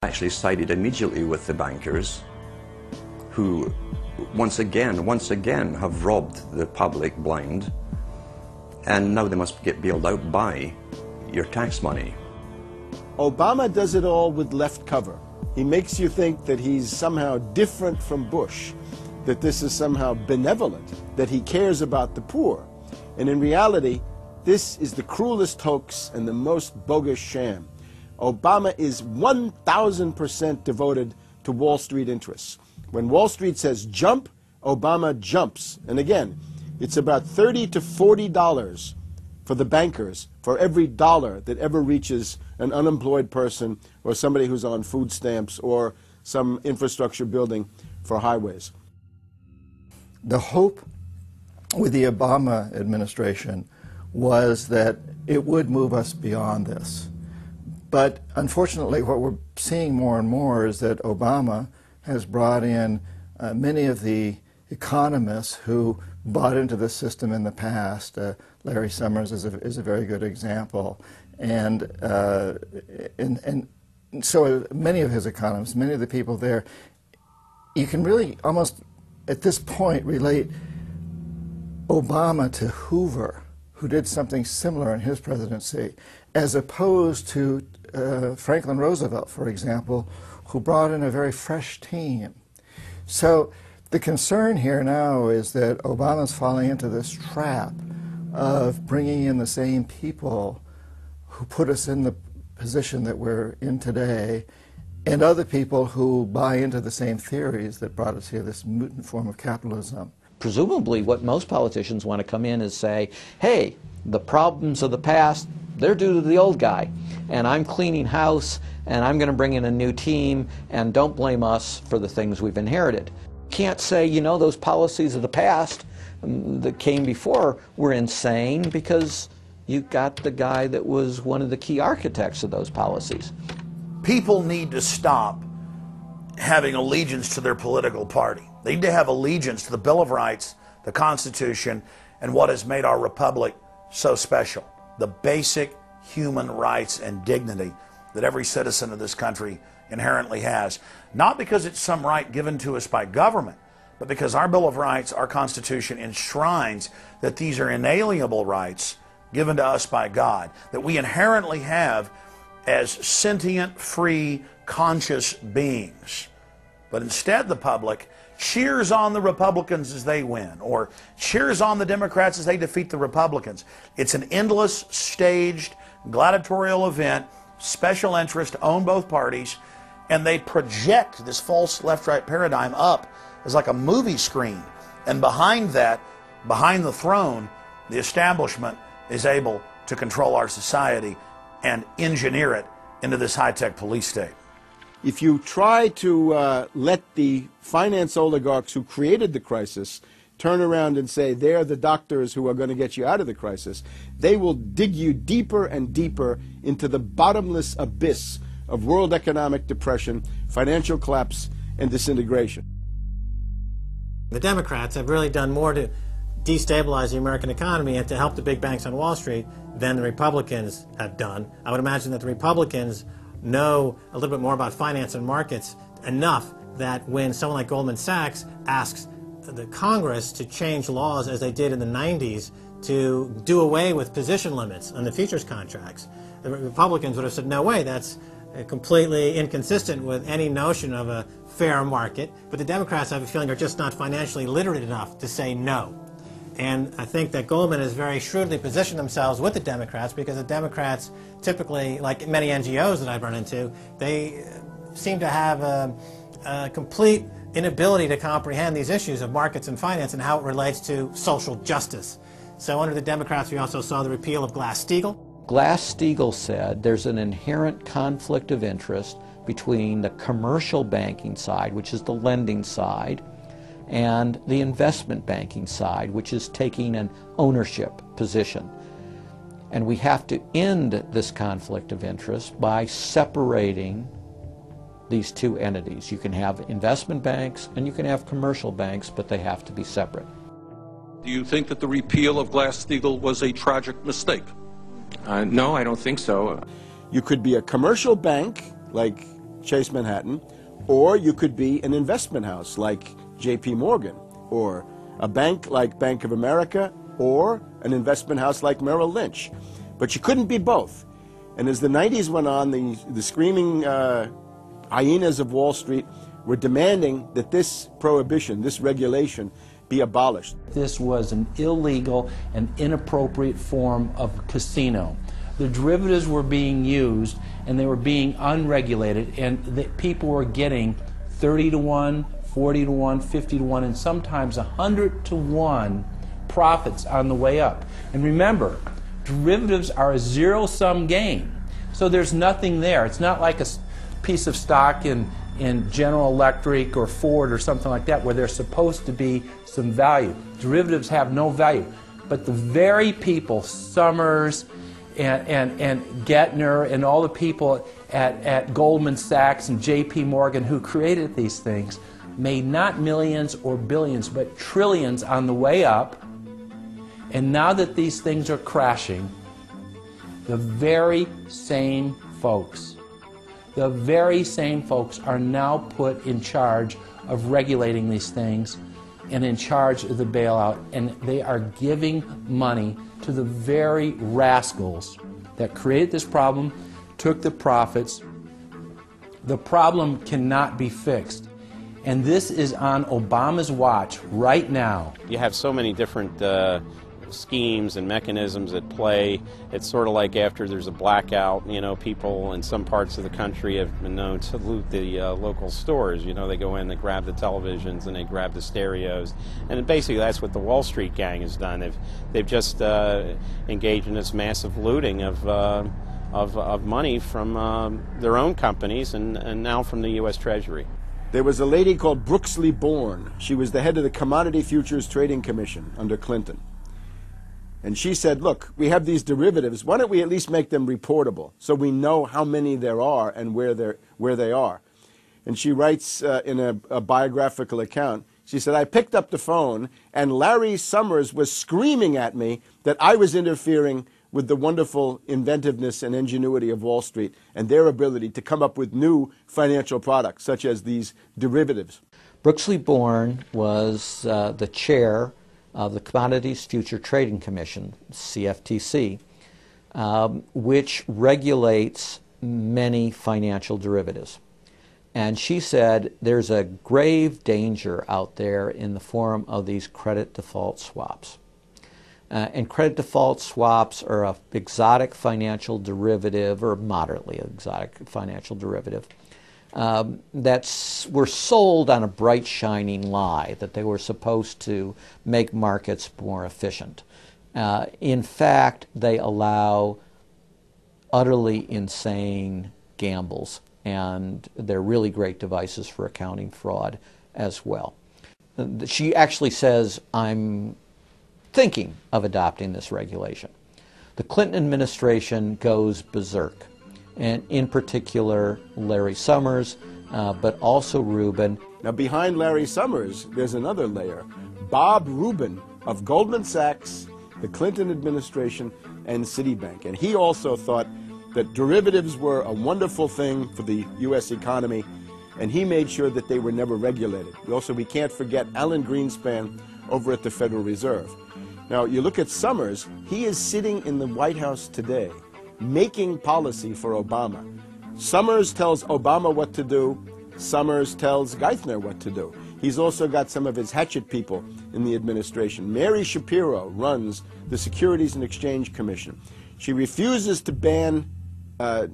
Actually sided immediately with the bankers who once again have robbed the public blind, and now they must get bailed out by your tax money. Obama does it all with left cover. He makes you think that he's somehow different from Bush, that this is somehow benevolent, that he cares about the poor. And in reality, this is the cruelest hoax and the most bogus sham. Obama is 1,000% devoted to Wall Street interests. When Wall Street says jump, Obama jumps. And again, it's about $30 to $40 for the bankers for every dollar that ever reaches an unemployed person or somebody who's on food stamps or some infrastructure building for highways. The hope with the Obama administration was that it would move us beyond this. But unfortunately, what we're seeing more and more is that Obama has brought in many of the economists who bought into the system in the past. Larry Summers is a very good example. And so many of his economists, many of the people there, you can really almost at this point relate Obama to Hoover, who did something similar in his presidency, as opposed to Franklin Roosevelt, for example, who brought in a very fresh team. So the concern here now is that Obama's falling into this trap of bringing in the same people who put us in the position that we're in today, and other people who buy into the same theories that brought us here, this mutant form of capitalism. Presumably what most politicians want to come in is say, hey, the problems of the past, they're due to the old guy, and I'm cleaning house, and I'm going to bring in a new team, and don't blame us for the things we've inherited. Can't say, you know, those policies of the past that came before were insane, because you got the guy that was one of the key architects of those policies. People need to stop having allegiance to their political party. They need to have allegiance to the Bill of Rights, the Constitution, and what has made our republic so special. The basic human rights and dignity that every citizen of this country inherently has. Not because it's some right given to us by government, but because our Bill of Rights, our Constitution, enshrines that these are inalienable rights given to us by God, that we inherently have as sentient, free, conscious beings. But instead the public cheers on the Republicans as they win, or cheers on the Democrats as they defeat the Republicans. It's an endless, staged, gladiatorial event, special interest own both parties, and they project this false left-right paradigm up as like a movie screen. And behind that, behind the throne, the establishment is able to control our society and engineer it into this high-tech police state. If you try to let the finance oligarchs who created the crisis turn around and say they're the doctors who are going to get you out of the crisis, they will dig you deeper and deeper into the bottomless abyss of world economic depression, financial collapse, and disintegration. The Democrats have really done more to destabilize the American economy and to help the big banks on Wall Street than the Republicans have done. I would imagine that the Republicans know a little bit more about finance and markets enough that when someone like Goldman Sachs asks the Congress to change laws as they did in the 90s to do away with position limits on the futures contracts, the Republicans would have said, no way, that's completely inconsistent with any notion of a fair market. But the Democrats, I have a feeling, are just not financially literate enough to say no. And I think that Goldman has very shrewdly positioned themselves with the Democrats, because the Democrats typically, like many NGOs that I've run into, they seem to have a complete inability to comprehend these issues of markets and finance and how it relates to social justice. So under the Democrats, we also saw the repeal of Glass-Steagall. Glass-Steagall said there's an inherent conflict of interest between the commercial banking side, which is the lending side, and the investment banking side, which is taking an ownership position. And we have to end this conflict of interest by separating these two entities. You can have investment banks and you can have commercial banks, but they have to be separate. Do you think that the repeal of Glass-Steagall was a tragic mistake? No, I don't think so. You could be a commercial bank, like Chase Manhattan, or you could be an investment house like J.P. Morgan, or a bank like Bank of America, or an investment house like Merrill Lynch. But you couldn't be both. And as the 90s went on, the screaming hyenas of Wall Street were demanding that this prohibition, this regulation, be abolished. This was an illegal and inappropriate form of casino. The derivatives were being used and they were being unregulated, and people were getting 30 to 1, 40 to 1, 50 to 1, and sometimes 100 to 1 profits on the way up. And remember, derivatives are a zero-sum game, so there's nothing there. It's not like a piece of stock in General Electric or Ford or something like that where there's supposed to be some value. Derivatives have no value. But the very people, Summers and Gettner and all the people at Goldman Sachs and J.P. Morgan who created these things made not millions or billions but trillions on the way up. And now that these things are crashing, the very same folks are now put in charge of regulating these things and in charge of the bailout, and they are giving money to the very rascals that created this problem, took the profits. The problem cannot be fixed. And this is on Obama's watch right now. You have so many different schemes and mechanisms at play. It's sort of like after there's a blackout, you know, people in some parts of the country have been known to loot the local stores. You know, they go in, they grab the televisions, and they grab the stereos. And basically that's what the Wall Street gang has done. They've just engaged in this massive looting of money from their own companies and now from the U.S. Treasury. There was a lady called Brooksley Born. She was the head of the Commodity Futures Trading Commission under Clinton. And she said, look, we have these derivatives. Why don't we at least make them reportable so we know how many there are and where they are? And she writes in a biographical account, she said, I picked up the phone and Larry Summers was screaming at me that I was interfering with the wonderful inventiveness and ingenuity of Wall Street and their ability to come up with new financial products, such as these derivatives. Brooksley Born was the chair of the Commodities Future Trading Commission, CFTC, which regulates many financial derivatives. And she said there's a grave danger out there in the form of these credit default swaps. And credit default swaps are an exotic financial derivative, or moderately exotic financial derivative, that were sold on a bright, shining lie that they were supposed to make markets more efficient. In fact, they allow utterly insane gambles, and they're really great devices for accounting fraud as well. She actually says, I'm thinking of adopting this regulation. The Clinton administration goes berserk, and in particular Larry Summers, but also Rubin. Now behind Larry Summers, there's another layer. Bob Rubin of Goldman Sachs, the Clinton administration, and Citibank. And he also thought that derivatives were a wonderful thing for the U.S. economy, and he made sure that they were never regulated. Also, we can't forget Alan Greenspan over at the Federal Reserve. Now, you look at Summers, he is sitting in the White House today, making policy for Obama. Summers tells Obama what to do. Summers tells Geithner what to do. He's also got some of his hatchet people in the administration. Mary Shapiro runs the Securities and Exchange Commission. She refuses to ban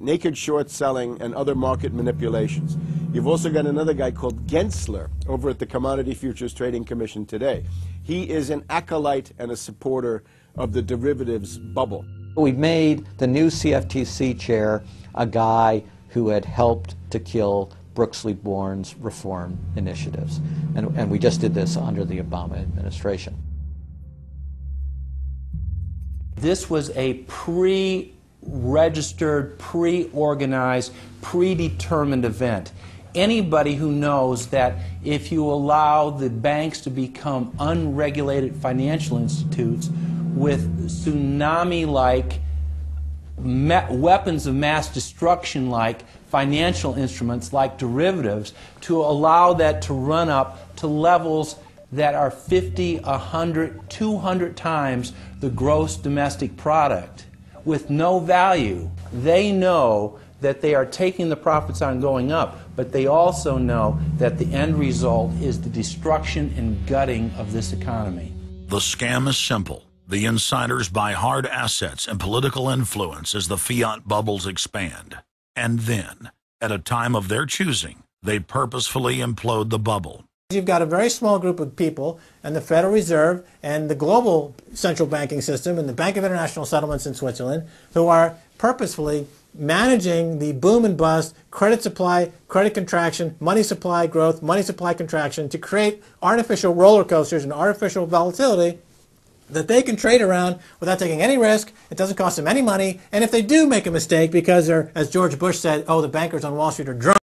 naked short selling and other market manipulations. You've also got another guy called Gensler over at the Commodity Futures Trading Commission today. He is an acolyte and a supporter of the derivatives bubble. We made the new CFTC chair a guy who had helped to kill Brooksley Born's reform initiatives. And we just did this under the Obama administration. This was a pre-registered, pre-organized, predetermined event. Anybody who knows that if you allow the banks to become unregulated financial institutes with tsunami-like, weapons of mass destruction-like financial instruments like derivatives to allow that to run up to levels that are 50, 100, 200 times the gross domestic product with no value. They know that they are taking the profits on going up, but they also know that the end result is the destruction and gutting of this economy. The scam is simple. The insiders buy hard assets and political influence as the fiat bubbles expand. And then, at a time of their choosing, they purposefully implode the bubble. You've got a very small group of people, and the Federal Reserve and the global central banking system and the Bank of International Settlements in Switzerland, who are purposefully managing the boom and bust, credit supply, credit contraction, money supply growth, money supply contraction to create artificial roller coasters and artificial volatility that they can trade around without taking any risk. It doesn't cost them any money. And if they do make a mistake because they're, as George Bush said, oh, the bankers on Wall Street are drunk,